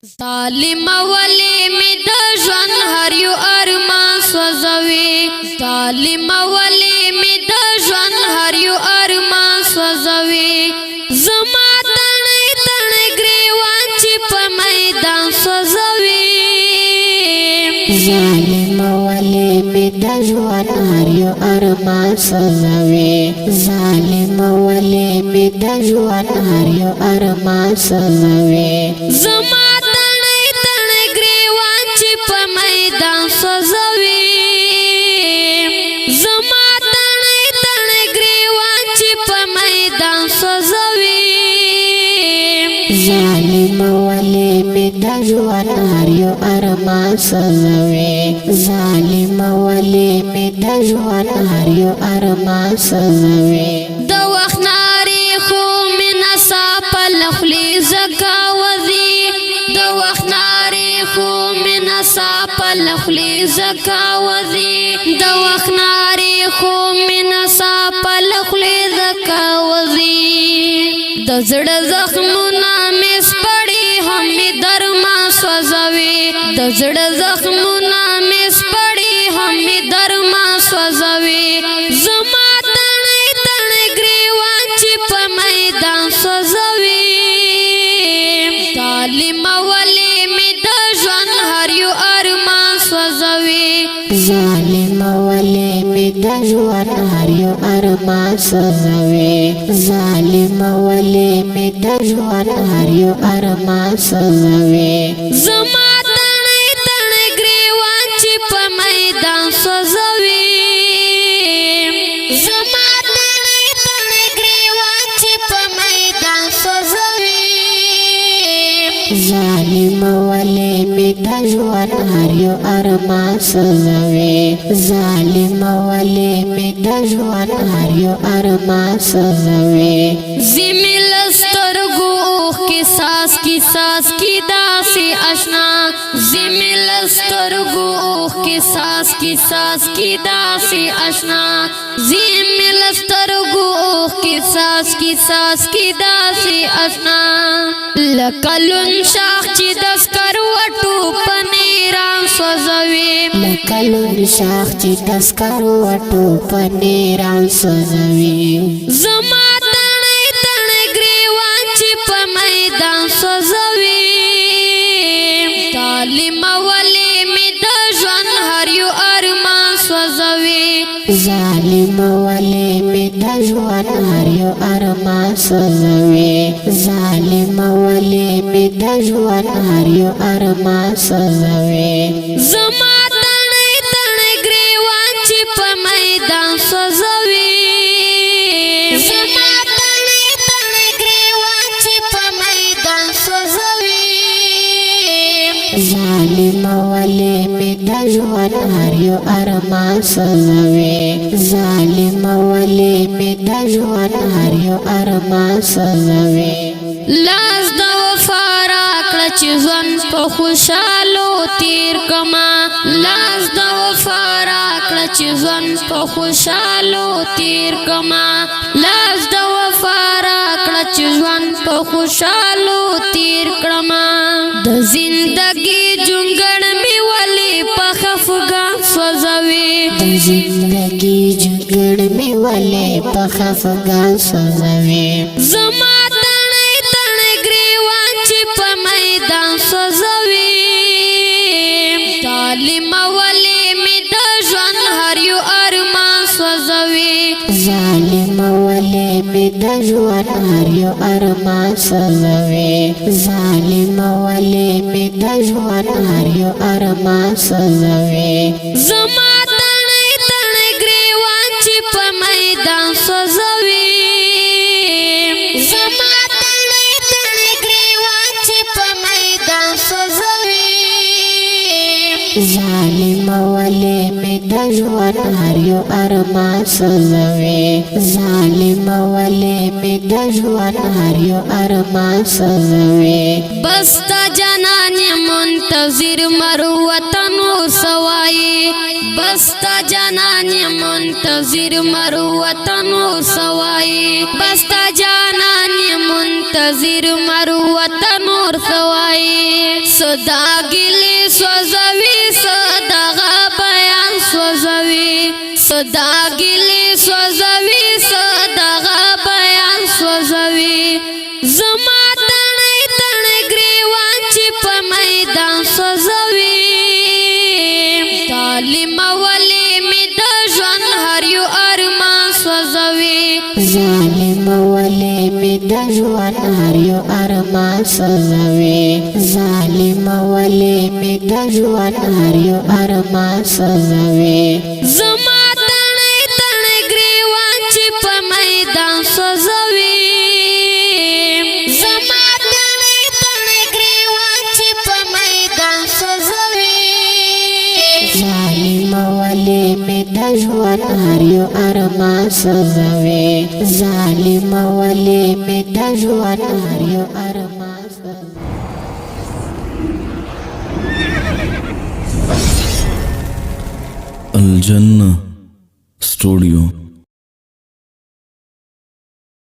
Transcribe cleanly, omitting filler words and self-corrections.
ظالم ولی می د ژوند هر یو ارمان سوځوي ظالم ولی می د ژوند هر یو ارمان سوځوي زما تڼۍ تڼۍ ګریوان چې په میدان سوځوي ظالم ولی می د ژوند هر یو ارمان سوځوي ظالم ولی می د ژوند هر یو ارمان سوځوي زما سوځوي زما تڼۍ تڼۍ ګریوان چې په میدان سوځوي ظالم ولی می د ژوند هر یو ارمان سوځوي ظالم ولی می د ژوند هر یو ارمان سوځوي د وخت ناري خو مې نڅا په لخلې زکاوځي د وخت ناري خو مې نڅا په لخلې زکاوځي د وخت ناري خو مې نڅا په لخلې زکاوځي د زړه زخمونه مې سپړې هم مې درما سوځوي د زړه زخمونه مې سپړې هم مې درما سوځوي زما تڼۍ تڼۍ ګریوان چې په میدان سوځوي ظالم ولی می د ژوند هر یو ارمان سوځوي ظالم ولی می د ژوند هر یو ارمان سوځوي ظالم ولی می د ژوند هر یو ارمان سوځوي زما تڼۍ تڼۍ ګریوان چې په میدان سوځوي زما تڼۍ تڼۍ ګریوان چې په میدان سوځوي ظالم ولی می د ژوند هر یو ارمان سوځوي ظالم ولی می د ژوند هر یو ارمان سوځوي زمي لسترګو اوښکې څاڅکي څاڅکي داسې اشنا زمي لسترګو اوښکې څاڅکي څاڅکي داسې اشنا زمي لسترګو اوښکې څاڅکي څاڅکي داسې اشنا لکه لون شاخ چې د سکروټو په نیران سوځوي لکه لون شاخ چې د سکروټو په نیران سوځوي زما تڼۍ تڼۍ ګریوان چې په میدان سوځوي ظالم ولی می د ژوند هر یو ارمان سوځوي ظالم ولی می د ژوند هر یو ارمان سوځوي ظالم ولی می د ژوند هر یو ارمان سوځوي زما تڼۍ تڼۍ ګریوان چې په میدان سوځوي زما تڼۍ تڼۍ ګریوان چې په میدان سوځوي ظالم ولی می د ژوند هر یو ارمان سوځوي ظالم ولی می د ژوند هر یو ارمان سوځوي لاس د وفا راکړه چې ژوند په خوشالو تیر کما لاس د وفا راکړه چې ژوند په خوشالو تیر کما لاس د وفا راکړه چې ژوند په خوشالو تیر کړما د زندګي جونګړ می ولی په خفګان سوځوي د زندګي جونګړ می ولی په خفګان سوځوي زما تڼۍ تڼۍ ګریوان چې په میدان سوځوي ظالم ولی می د ژوند هر یو ارمان سوځوي ظالم ولی می د ژوند هر یو ارمان سوځوي ظالم ولی می د ژوند هر یو ارمان سوځوي زما تڼۍ تڼۍ ګریوان چې په میدان سوځوي زما تڼۍ تڼۍ ګریوان چې په میدان سوځوي ظالم ولی می د ژوند هر یو ارمان سوځوي ظالم ولی می د ژوند هر یو ارمان سوځوي بس تا جانان منتظر مرو وطن سوای بس تا جانان منتظر مرو وطن سوای بس تا جانان منتظر مرو وطن سوای صدا ګلې سوځوي صدغه بیان سوځوي صدا ګلې سوځوي صدغه بیان سوځوي زما تڼۍ تڼۍ ګریوان چې په میدان سوځوي ظالم ولې مې د ژوند هر یو ارمان سوځوي ظالم ولې مې د ژوند هر یو ارمان سوځوي ظالم ولې مې د ژوند هر یو ارمان سوځوي زما تڼۍ تڼۍ ګریوان چې په میدان سوځوي زما تڼۍ تڼۍ ګریوان چې په میدان سوځوي ظالم ولې مې د ژوند هر یو ارمان سوځوي ظالم ولې مې د ژوند هر یو ارمان سوځوي الجنة ستوديو